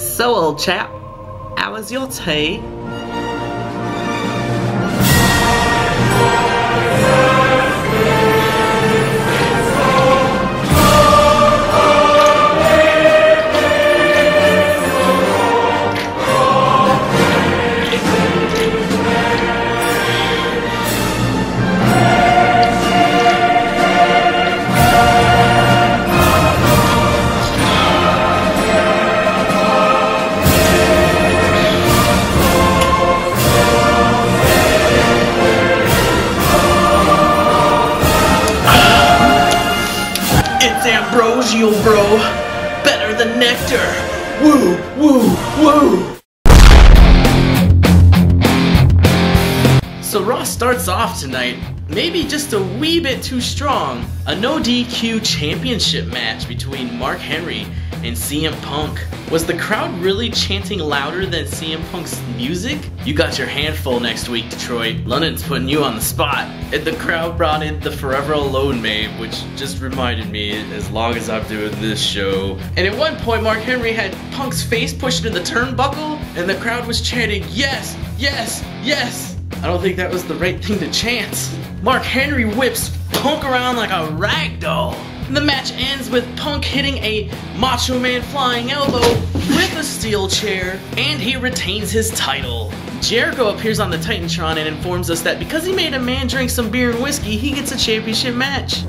So, old chap, how was your tea? Ambrosial, bro. Better than nectar. Woo, woo, woo. So Raw starts off tonight, maybe just a wee bit too strong. A no DQ championship match between Mark Henry and CM Punk. Was the crowd really chanting louder than CM Punk's music? You got your handful next week, Detroit. London's putting you on the spot. And the crowd brought in the Forever Alone meme, which just reminded me as long as I'm doing this show. And at one point, Mark Henry had Punk's face pushed in the turnbuckle, and the crowd was chanting, yes, yes, yes. I don't think that was the right thing to chant. Mark Henry whips Punk around like a rag doll. The match ends with Punk hitting a Macho Man flying elbow with a steel chair, and he retains his title. Jericho appears on the Titantron and informs us that because he made a man drink some beer and whiskey, he gets a championship match.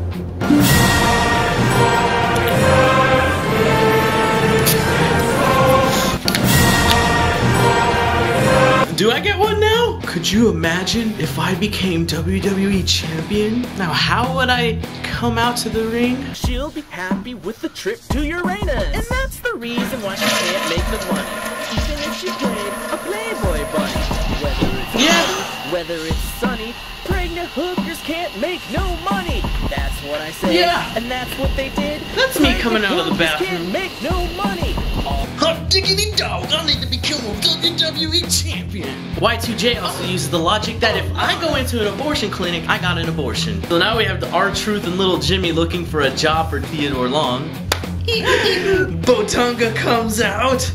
Do I get one now? Could you imagine if I became WWE Champion? Now how would I come out to the ring? She'll be happy with the trip to Uranus. And that's the reason why she can't make the money. Even if she played a Playboy bunny. Whether it's sunny, pregnant hookers can't make no money. That's what I say. Yeah. And that's what they did. That's me coming out of the bathroom. Can't make no money. Hot diggity dog, I need to become a WWE champion. Y2J also uses the logic that if I go into an abortion clinic, I got an abortion. So now we have the R-Truth and Little Jimmy looking for a job for Theodore Long. Botunga comes out.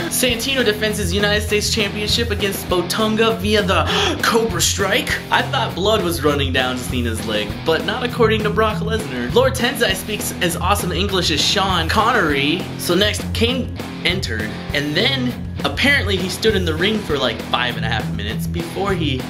Santino defends his United States Championship against Botunga via the Cobra Strike. I thought blood was running down Cena's leg, but not according to Brock Lesnar. Lord Tensai speaks as awesome English as Sean Connery. So next, Kane entered, and then apparently he stood in the ring for like 5.5 minutes before he...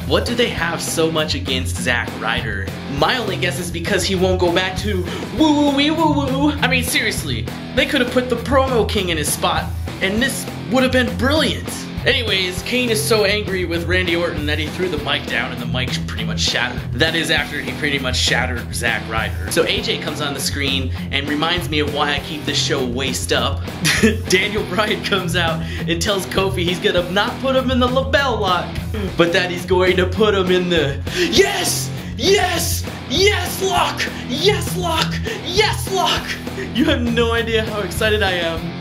What do they have so much against Zack Ryder? My only guess is because he won't go back to woo-woo-wee-woo-woo. I mean, seriously, they could have put the Promo King in his spot, and this would have been brilliant. Anyways, Kane is so angry with Randy Orton that he threw the mic down and the mic pretty much shattered. That is after he pretty much shattered Zack Ryder. So AJ comes on the screen and reminds me of why I keep this show waist up. Daniel Bryan comes out and tells Kofi he's gonna not put him in the label lock, but that he's going to put him in the yes, yes, yes lock, yes lock, yes lock. You have no idea how excited I am.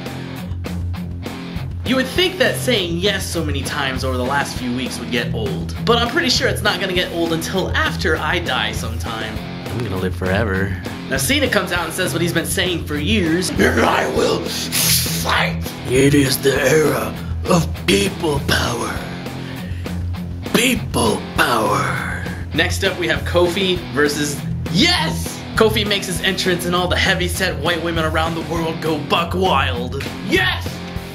You would think that saying yes so many times over the last few weeks would get old, but I'm pretty sure it's not gonna get old until after I die sometime. I'm gonna live forever. Now Cena comes out and says what he's been saying for years, and I will fight. It is the era of people power. People power. Next up we have Kofi versus yes! Kofi makes his entrance and all the heavy-set white women around the world go buck wild. Yes!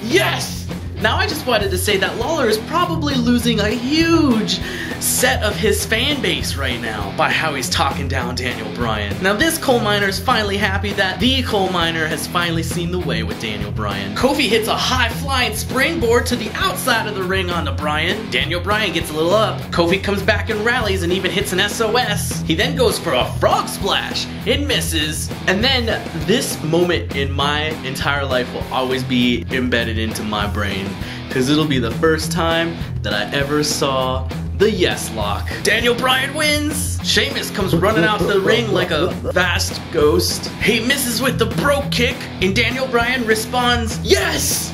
Yes! Now I just wanted to say that Lawler is probably losing a huge set of his fan base right now by how he's talking down Daniel Bryan. Now this coal miner is finally happy that the coal miner has finally seen the way with Daniel Bryan. Kofi hits a high-flying springboard to the outside of the ring onto Bryan. Daniel Bryan gets a little up. Kofi comes back and rallies and even hits an SOS. He then goes for a frog splash. It misses. And then this moment in my entire life will always be embedded into my brain, because it'll be the first time that I ever saw the yes lock. Daniel Bryan wins! Sheamus comes running out to the ring like a vast ghost. He misses with the broke kick, and Daniel Bryan responds, yes!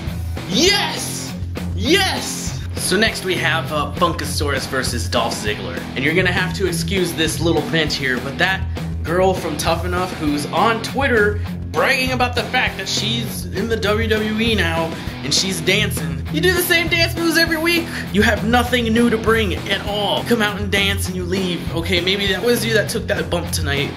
Yes! Yes! So next we have Funkasaurus versus Dolph Ziggler. And you're gonna have to excuse this little vent here, but that girl from Tough Enough who's on Twitter bragging about the fact that she's in the WWE now and she's dancing. You do the same dance moves every week. You have nothing new to bring at all. Come out and dance and you leave. Okay, maybe that was you that took that bump tonight.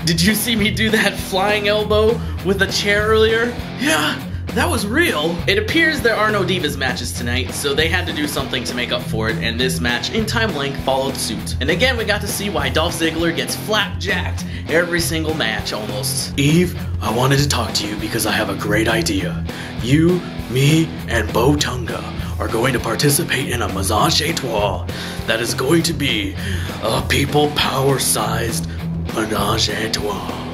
Did you see me do that flying elbow with a chair earlier? Yeah, that was real. It appears there are no Divas matches tonight, so they had to do something to make up for it, and this match in time length followed suit. And again, we got to see why Dolph Ziggler gets flapjacked every single match almost. Eve, I wanted to talk to you because I have a great idea. You, me, and Bo Tunga are going to participate in a menage a trois that is going to be a people power-sized menage a trois.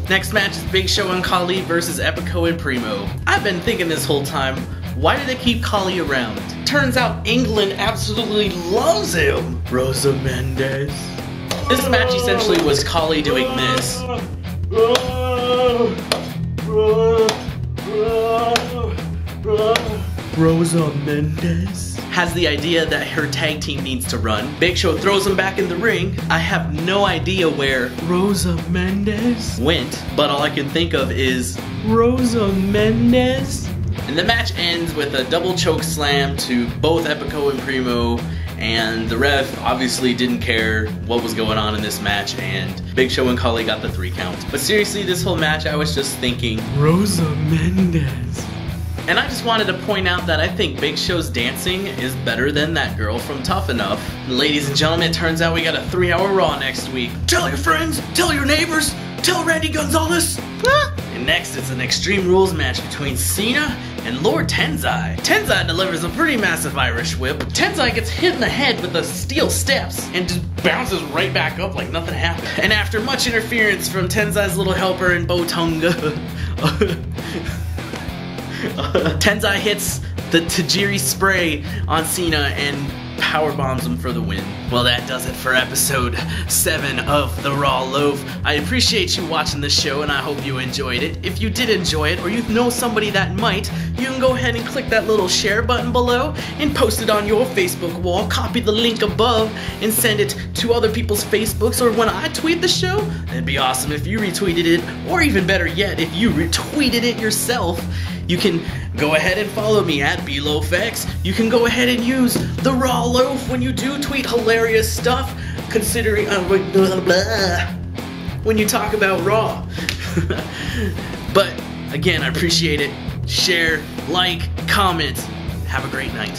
Next match is Big Show and Khali versus Epico and Primo. I've been thinking this whole time, why do they keep Khali around? Turns out England absolutely loves him. Rosa Mendes. This match essentially was Khali doing this. Rosa Mendes has the idea that her tag team needs to run. Big Show throws him back in the ring. I have no idea where Rosa Mendes went, but all I can think of is Rosa Mendes. And the match ends with a double choke slam to both Epico and Primo, and the ref obviously didn't care what was going on in this match, and Big Show and Khali got the 3 count. But seriously, this whole match I was just thinking, Rosa Mendes. And I just wanted to point out that I think Big Show's dancing is better than that girl from Tough Enough. Ladies and gentlemen, it turns out we got a 3-hour Raw next week. Tell your friends, tell your neighbors, tell Randy Gonzalez. And next is an Extreme Rules match between Cena and Lord Tenzai. Tenzai delivers a pretty massive Irish whip. Tenzai gets hit in the head with the steel steps and just bounces right back up like nothing happened. And after much interference from Tenzai's little helper and Bo Tunga, Tenzai hits the Tajiri spray on Cena and power bombs him for the win. Well, that does it for episode 7 of the Raw Loaf. I appreciate you watching this show and I hope you enjoyed it. If you did enjoy it or you know somebody that might, you can go ahead and click that little share button below and post it on your Facebook wall. Copy the link above and send it to other people's Facebooks, or when I tweet the show, it'd be awesome if you retweeted it, or even better yet, if you retweeted it yourself. You can go ahead and follow me at BLoafX. You can go ahead and use the Raw Loaf when you do tweet hilarious stuff, considering when you talk about Raw. But again, I appreciate it. Share, like, comment. Have a great night.